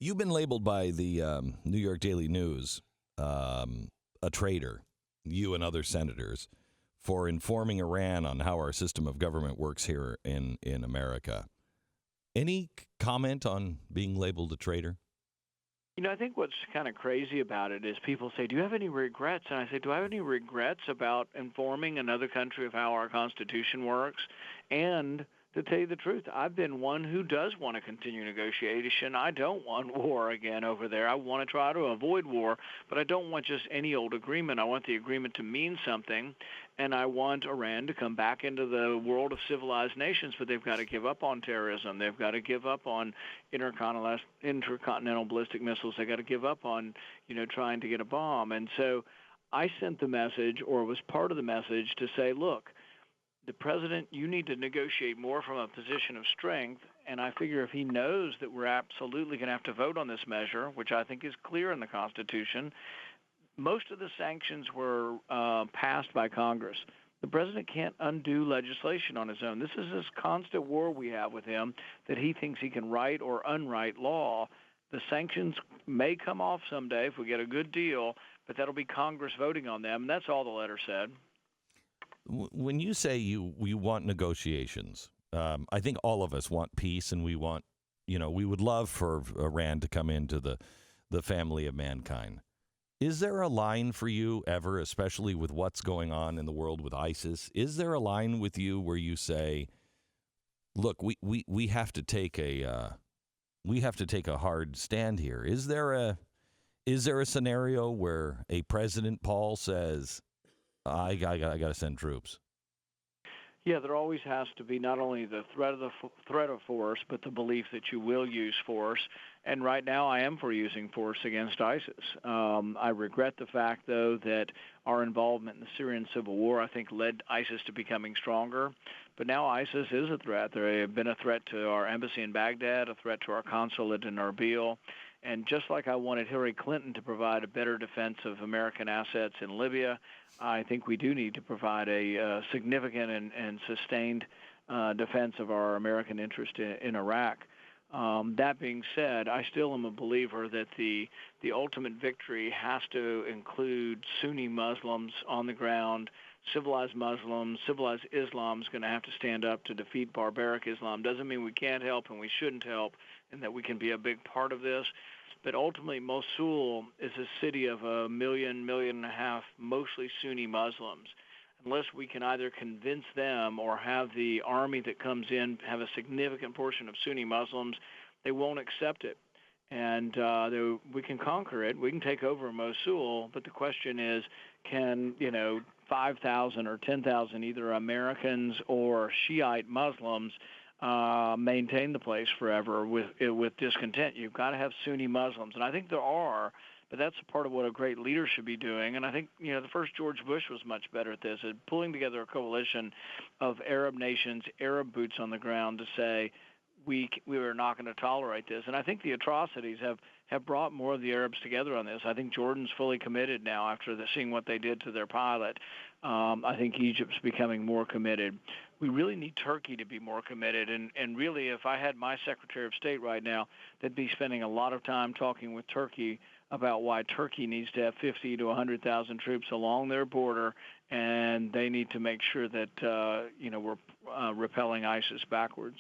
You've been labeled by the New York Daily News a traitor, you and other senators, for informing Iran on how our system of government works here in America. Any comment on being labeled a traitor? I think what's kind of crazy about it is people say, do you have any regrets? And I say, do I have any regrets about informing another country of how our Constitution works? And to tell you the truth, I've been one who does want to continue negotiation. I don't want war again over there. I want to try to avoid war, but I don't want just any old agreement. I want the agreement to mean something, and I want Iran to come back into the world of civilized nations, but they've got to give up on terrorism. They've got to give up on intercontinental ballistic missiles. They've got to give up on, trying to get a bomb. And so I sent the message, or was part of the message, to say, look, the president, you need to negotiate more from a position of strength, and I figure if he knows that we're absolutely going to have to vote on this measure, which I think is clear in the Constitution, most of the sanctions were passed by Congress. The president can't undo legislation on his own. This is this constant war we have with him that he thinks he can write or unwrite law. The sanctions may come off someday if we get a good deal, but that'll be Congress voting on them, and that's all the letter said. When you say you want negotiations, I think all of us want peace, and we want, we would love for Iran to come into the family of mankind. Is there a line for you ever, especially with what's going on in the world with ISIS? Is there a line with you where you say, look, we have to take a hard stand here? Is there a scenario where a President Paul says, I got to send troops? Yeah, there always has to be not only the threat of force, but the belief that you will use force. And right now, I am for using force against ISIS. I regret the fact, though, that our involvement in the Syrian civil war, I think, led ISIS to becoming stronger. But now ISIS is a threat. They have been a threat to our embassy in Baghdad, a threat to our consulate in Erbil. And just like I wanted Hillary Clinton to provide a better defense of American assets in Libya, I think we do need to provide a significant and sustained defense of our American interest in Iraq. That being said, I still am a believer that the ultimate victory has to include Sunni Muslims on the ground. Civilized Muslims, civilized Islam is going to have to stand up to defeat barbaric Islam. Doesn't mean we can't help and we shouldn't help and that we can be a big part of this. But ultimately, Mosul is a city of 1.5 million, mostly Sunni Muslims. Unless we can either convince them or have the army that comes in have a significant portion of Sunni Muslims, they won't accept it. And we can conquer it. We can take over Mosul. But the question is, can 5,000 or 10,000 either Americans or Shiite Muslims maintain the place forever with discontent? You've got to have Sunni Muslims, and I think there are, but that's a part of what a great leader should be doing. And I think the first George Bush was much better at this, at pulling together a coalition of Arab nations, Arab boots on the ground to say we are not going to tolerate this. And I think the atrocities have brought more of the Arabs together on this. I think Jordan's fully committed now after seeing what they did to their pilot. I think Egypt's becoming more committed. We really need Turkey to be more committed. And really, if I had my Secretary of State right now, they'd be spending a lot of time talking with Turkey about why Turkey needs to have 50 to 100,000 troops along their border, and they need to make sure that we're repelling ISIS backwards.